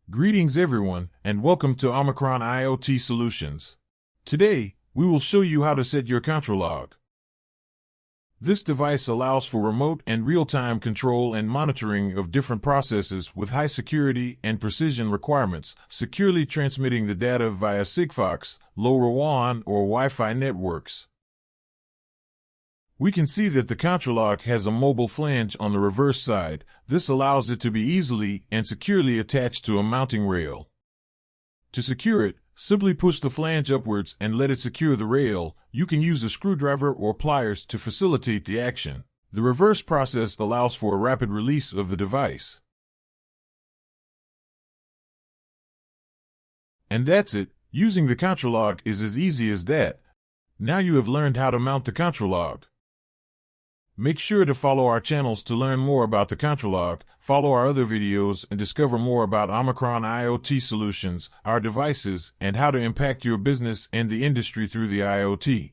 Greetings everyone, and welcome to Omicron IoT Solutions. Today, we will show you how to set your Kontrolog. This device allows for remote and real-time control and monitoring of different processes with high security and precision requirements, securely transmitting the data via Sigfox, LoRaWAN, or Wi-Fi networks. We can see that the Kontrolog has a mobile flange on the reverse side. This allows it to be easily and securely attached to a mounting rail. To secure it, simply push the flange upwards and let it secure the rail. You can use a screwdriver or pliers to facilitate the action. The reverse process allows for a rapid release of the device. And that's it. Using the Kontrolog is as easy as that. Now you have learned how to mount the Kontrolog. Make sure to follow our channels to learn more about the Kontrolog, follow our other videos, and discover more about Omicron IoT Solutions, our devices, and how to impact your business and the industry through the IoT.